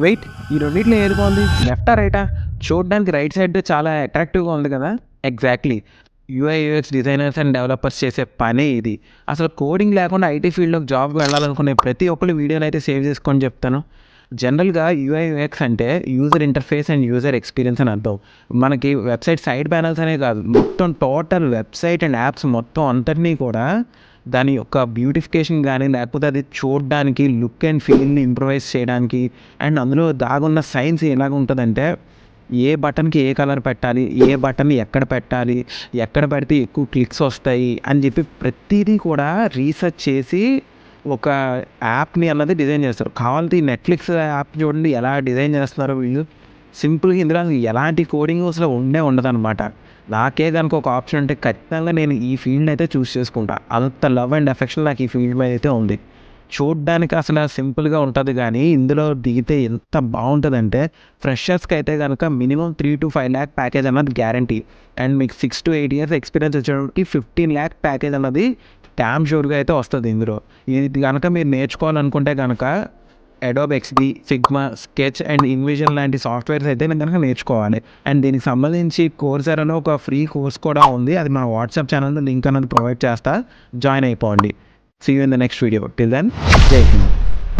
Wait, ఈ రెండిట్లో ఏది బాగుంది, లెఫ్టా రైటా? చూడడానికి రైట్ సైడ్ చాలా అట్రాక్టివ్గా ఉంది కదా. Exactly, UI UX designers and developers చేసే పనే ఇది. అసలు కోడింగ్ లేకుండా ఐటీ ఫీల్డ్లోకి జాబ్కి వెళ్ళాలనుకునే ప్రతి ఒక్కరు వీడియోని అయితే సేవ్ చేసుకొని చెప్తాను. జనరల్గా యూఐ యూఎక్స్ అంటే user interface and user experience అని అర్థం. మనకి వెబ్సైట్ సైడ్ ప్యానల్స్ అనే కాదు, మొత్తం టోటల్ వెబ్సైట్ అండ్ యాప్స్ మొత్తం అంతటినీ కూడా దాని యొక్క బ్యూటిఫికేషన్ కానీ, లేకపోతే అది చూడడానికి లుక్ అండ్ ఫీల్ని ఇంప్రవైజ్ చేయడానికి, అండ్ అందులో దాగున్న సైన్స్ ఎలాగ ఉంటుందంటే ఏ బటన్కి ఏ కలర్ పెట్టాలి, ఏ బటన్ ఎక్కడ పెట్టాలి, ఎక్కడ పెడితే ఎక్కువ క్లిక్స్ వస్తాయి అని చెప్పి ప్రతిదీ కూడా రీసెర్చ్ చేసి ఒక యాప్ని అన్నది డిజైన్ చేస్తారు. కావాలంటే ఈ నెట్ఫ్లిక్స్ యాప్ చూడండి ఎలా డిజైన్ చేస్తున్నారో వీళ్ళు. సింపుల్గా ఇందులో ఎలాంటి కోడింగ్ అసలు ఉండదన్నమాట. నాకే కనుక ఒక ఆప్షన్ ఉంటే ఖచ్చితంగా నేను ఈ ఫీల్డ్ని అయితే చూస్ చేసుకుంటా. అంత లవ్ అండ్ అఫెక్షన్ నాకు ఈ ఫీల్డ్ మీద అయితే ఉంది. చూడ్డానికి అసలు సింపుల్గా ఉంటుంది కానీ ఇందులో దిగితే ఎంత బాగుంటుందంటే, ఫ్రెషర్స్కి అయితే కనుక మినిమం 3-5 ల్యాక్ ప్యాకేజ్ అన్నది గ్యారంటీ. అండ్ మీకు 6-8 ఇయర్స్ ఎక్స్పీరియన్స్ వచ్చేటప్పటికి 15 ల్యాక్ ప్యాకేజ్ అన్నది డ్యామ్ షూర్గా అయితే వస్తుంది ఇందులో. ఇది కనుక మీరు నేర్చుకోవాలనుకుంటే కనుక Adobe XD, Figma, sketch and Invision లాంటి సాఫ్ట్వేర్స్ అయితే నేను కనుక నేర్చుకోవాలి. అండ్ దీనికి సంబంధించి కోర్సెరాలో ఒక ఫ్రీ కోర్స్ కూడా ఉంది. అది మన వాట్సాప్ ఛానల్లో లింక్ అనేది ప్రొవైడ్ చేస్తా. జాయిన్ అయిపోండి. See you in the next video. Till then, Jai Hind.